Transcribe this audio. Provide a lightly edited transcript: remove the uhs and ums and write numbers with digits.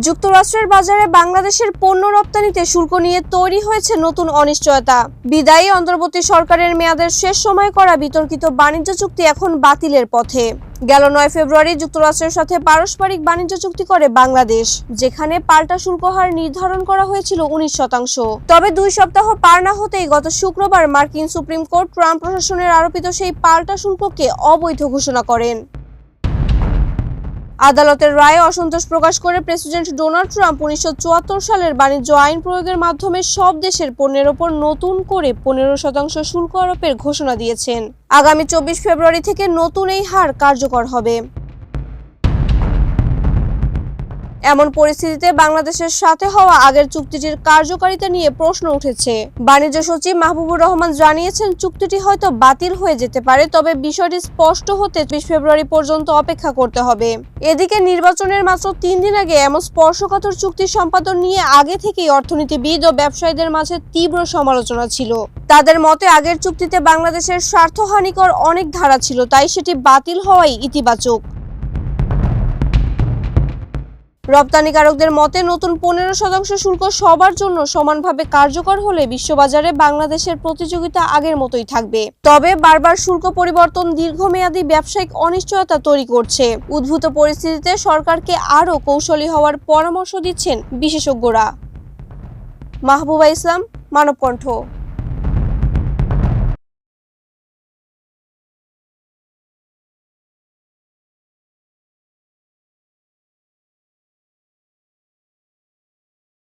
যুক্তরাষ্ট্রের বাজারে বাংলাদেশের পণ্য রপ্তানিতে শুল্ক নিয়ে তৈরি হয়েছে নতুন অনিশ্চয়তা। বিদায়ী অন্তর্বর্তী সরকারের মেয়াদের শেষ সময় করা বিতর্কিত বাণিজ্য চুক্তি এখন বাতিলের পথে। গেল 9 ফেব্রুয়ারি যুক্তরাষ্ট্রের সাথে পারস্পরিক বাণিজ্য চুক্তি করে বাংলাদেশ, যেখানে পাল্টা শুল্ক হার নির্ধারণ করা হয়েছিল 19%। তবে 2 সপ্তাহ পার না হতেই গত শুক্রবার মার্কিন সুপ্রিম কোর্ট ট্রাম্প প্রশাসনের আরোপিত সেই পাল্টা শুল্ককে অবৈধ ঘোষণা করেন। আদালতের রায়ে অসন্তোষ প্রকাশ করে প্রেসিডেন্ট ডোনাল্ড ট্রাম্প 1974 সালের বাণিজ্য আইন প্রয়োগের মাধ্যমে সব দেশের পণ্যের ওপর নতুন করে 15% শুল্ক আরোপের ঘোষণা দিয়েছেন। আগামী 24 ফেব্রুয়ারি থেকে নতুন এই হার কার্যকর হবে। এমন পরিস্থিতিতে বাংলাদেশের সাথে হওয়া আগের চুক্তিটির কার্যকারিতা নিয়ে প্রশ্ন উঠেছে। বাণিজ্য সচিব মাহবুবুর রহমান জানিয়েছেন, চুক্তিটি হয়তো বাতিল হয়ে যেতে পারে, তবে বিষয়টি স্পষ্ট হতে 20 ফেব্রুয়ারি পর্যন্ত অপেক্ষা করতে হবে। এদিকে নির্বাচনের মাত্র 3 দিন আগে এমন স্পর্শকাতর চুক্তি সম্পাদন নিয়ে আগে থেকেই অর্থনীতিবিদ ও ব্যবসায়ীদের মাঝে তীব্র সমালোচনা ছিল। তাদের মতে আগের চুক্তিতে বাংলাদেশের স্বার্থহানিকর অনেক ধারা ছিল, তাই সেটি বাতিল হওয়াই ইতিবাচক। রপ্তানিকারকদের মতে নতুন 15% শুল্ক সবার জন্য সমানভাবে কার্যকর হলে বিশ্ববাজারে বাংলাদেশের প্রতিযোগিতা আগের মতোই থাকবে। তবে বারবার শুল্ক পরিবর্তন দীর্ঘমেয়াদী ব্যবসায়িক অনিশ্চয়তা তৈরি করছে। উদ্ভূত পরিস্থিতিতে সরকারকে আরও কৌশলী হওয়ার পরামর্শ দিচ্ছেন বিশেষজ্ঞরা। মাহবুবা ইসলাম, মানবকণ্ঠ।